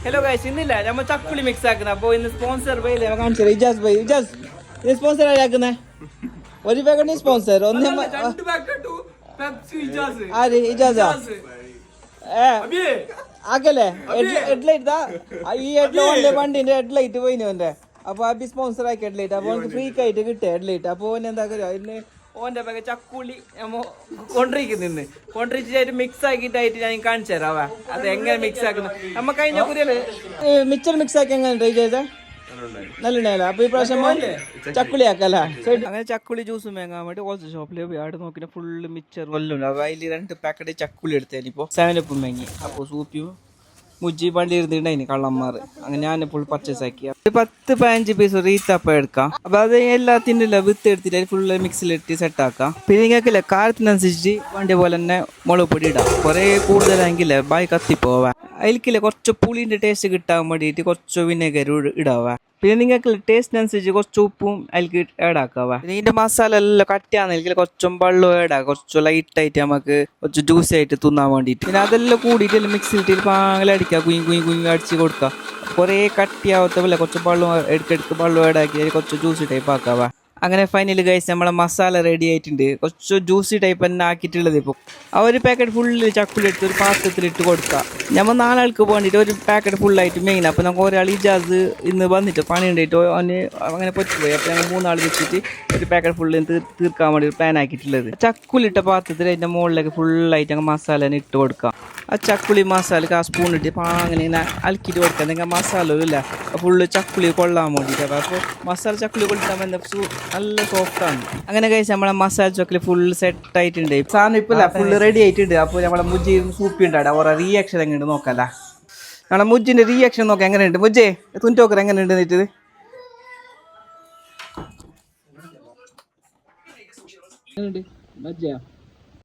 hello guys ഇന്നില്ല നമ്മൾ ചക്കുളി mix ആക്കുന്ന അപ്പൊ ഇന്ന് സ്പോൺസർ ബൈ കാണിച്ചു ഇജാസ് ബൈ ഇജാസ് ഇത് സ്പോൺസർ ആക്കുന്നേ ഒരു പാക്കറ്റ് സ്പോൺസർ ഒന്ന് ആര് ഇജാസാ ആക്കല്ലേ ഹെഡ്ലൈറ്റ് ഈ ഹെഡ്ലൈറ്റ് വണ്ടിന്റെ ഹെഡ്ലൈറ്റ് പോയിന് അവന്റെ അപ്പൊ അബി സ്പോൺസർ ആക്കി ഹെഡ്ലൈറ്റ് അപ്പൊ അവർക്ക് ഫ്രീ ആയിട്ട് കിട്ടിയ ഹെഡ്ലൈറ്റ് അപ്പൊ ഓൻ എന്താ ഇന്ന് ഓന്റെ പാക ചക്കുളി കൊണ്ടിരിച്ചിട്ട് മിക്സ് ആക്കിയിട്ടായിട്ട് ഞാൻ കാണിച്ചു തരാം അത് എങ്ങനെ മിക്സ് ആക്കുന്നത് നമ്മ കഴിഞ്ഞ കുറിയല്ലേ മിക്സർ മിക്സ് ആക്കി എങ്ങനെ ട്രൈ ചെയ്തേ നല്ല അപ്പൊ ഈ പ്രാവശ്യം ചക്കുളി ആക്കല്ലേ അങ്ങനെ ചക്കുളി ജ്യൂസ് വാങ്ങാൻ വേണ്ടി ഹോൾസെയിൽ ഷോപ്പിൽ അവിടെ നോക്കിയ ഫുള്ള് മിക്സർ വല്ലുണ്ട് അപ്പൊ അതിൽ 2 പാക്കറ്റ് ചക്കുളി എടുത്തേനിപ്പോ 7 വാങ്ങി അപ്പൊ സൂപ്പിയും മുജ്ജി വണ്ടി ഇരുന്നിട്ടുണ്ടായിന് കള്ളന്മാർ അങ്ങനെ ഞാൻ ഫുൾ പർച്ചേസ് ആക്കി 10-15 പീസ് റീത്തപ്പം എടുക്കാം അപ്പൊ അത് എല്ലാത്തിൻ്റെ വിത്ത് എടുത്തിട്ട് ഫുള്ള് മിക്സിലിട്ട് സെറ്റ് ആക്കാം പിന്നെ നിങ്ങൾക്കില്ലേ കാലത്തിനനുസരിച്ച് വണ്ടി പോലെ തന്നെ മുളക് പൊടി ഇടാം കുറെ കൂടുതലെങ്കിലേ ബായ് കത്തിപ്പോവാ അതിലേക്കില്ലേ കുറച്ച് പുളിന്റെ ടേസ്റ്റ് കിട്ടാൻ വേണ്ടിയിട്ട് കുറച്ച് വിനെഗർ ഇടാവാ പിന്നെ നിങ്ങൾക്ക് ടേസ്റ്റിനനുസരിച്ച് കുറച്ച് ഉപ്പും അതിലേക്ക് ഏഡാക്കാവാ പിന്നെ ഇതിന്റെ മസാല എല്ലാം കട്ടിയാണെങ്കിൽ കുറച്ചും വെള്ളം ഏടാക്കാം കുറച്ച് ലൈറ്റായിട്ട് നമുക്ക് കുറച്ച് ജ്യൂസി ആയിട്ട് തിന്നാൻ വേണ്ടിയിട്ട് പിന്നെ അതെല്ലാം കൂടിയിട്ട് മിക്സിയിലിട്ട് പാങ്ങലടിക്കുക കുഞ്ഞി അടിച്ച് കൊടുക്കുക കുറേ കട്ടിയാവത്ത പോലെ കുറച്ച് വെള്ളം എടുക്കെടുക്ക് വെള്ളം ഏടാക്കി കുറച്ച് ജ്യൂസി ടൈപ്പ് ആക്കാവാ അങ്ങനെ ഫൈനലി ഗൈസ് നമ്മളെ മസാല റെഡി ആയിട്ടുണ്ട് കുറച്ച് ജ്യൂസി ടൈപ്പ് തന്നെ ആക്കിയിട്ടുള്ളത് ഇപ്പോൾ ആ ഒരു പാക്കറ്റ് ഫുള്ള് ചക്കുളി എടുത്ത് ഒരു പാത്രത്തിലിട്ട് കൊടുക്കുക നമ്മൾ 4 ആൾക്ക് വേണ്ടിയിട്ട് ഒരു പാക്കറ്റ് ഫുള്ളായിട്ട് മെയിൻ അപ്പോൾ നമുക്ക് ഒരാൾ ഇജാസ് ഇന്ന് വന്നിട്ട് പണി ഉണ്ടായിട്ട് അവന് അങ്ങനെ പറ്റുപോയി അപ്പോൾ ഞങ്ങൾ 3 ആൾ വെച്ചിട്ട് ഒരു പാക്കറ്റ് ഫുള്ള് തീർക്കാൻ വേണ്ടി പ്ലാൻ ആക്കിയിട്ടുള്ളത് ചക്കുളിട്ട പാത്രത്തിൽ അതിൻ്റെ മുകളിലേക്ക് ഫുള്ളായിട്ട് ഞങ്ങൾ മസാല ഇട്ട് കൊടുക്കാം ആ ചക്കുളി മസാലക്ക് ആ സ്പൂൺ ഇട്ട് അങ്ങനെ ഇങ്ങനെ അലക്കിയിട്ട് കൊടുക്കാം എന്തെങ്കിലും മസാല ഇല്ല ഫുള്ള് ചക്കുളി കൊള്ളാൻ വേണ്ടിയിട്ട് അപ്പോൾ മസാല ചക്കുളി കൊള്ളിട്ടാൽ നല്ല സോഫ്റ്റാണ് അങ്ങനെ കഴിച്ച് നമ്മളെ മസാല ചക്കുളി ഫുൾ സെറ്റ് ആയിട്ടുണ്ട് സാധനം ഇപ്പം ഫുള്ള് റെഡി ആയിട്ടുണ്ട് അപ്പോൾ നമ്മളെ മുജ്ജി സൂപ്പി ഉണ്ടാവും ഓരോ റിയാക്ഷൻ എങ്ങനെ നോക്കല്ല നമ്മളെ മുജ്ജിന്റെ റിയാക്ഷൻ നോക്കാം എങ്ങനെയുണ്ട് മുജ്ജേ തുഞ്ചോക്കർ എങ്ങനെയുണ്ട് എന്നിട്ട് മജ്ജ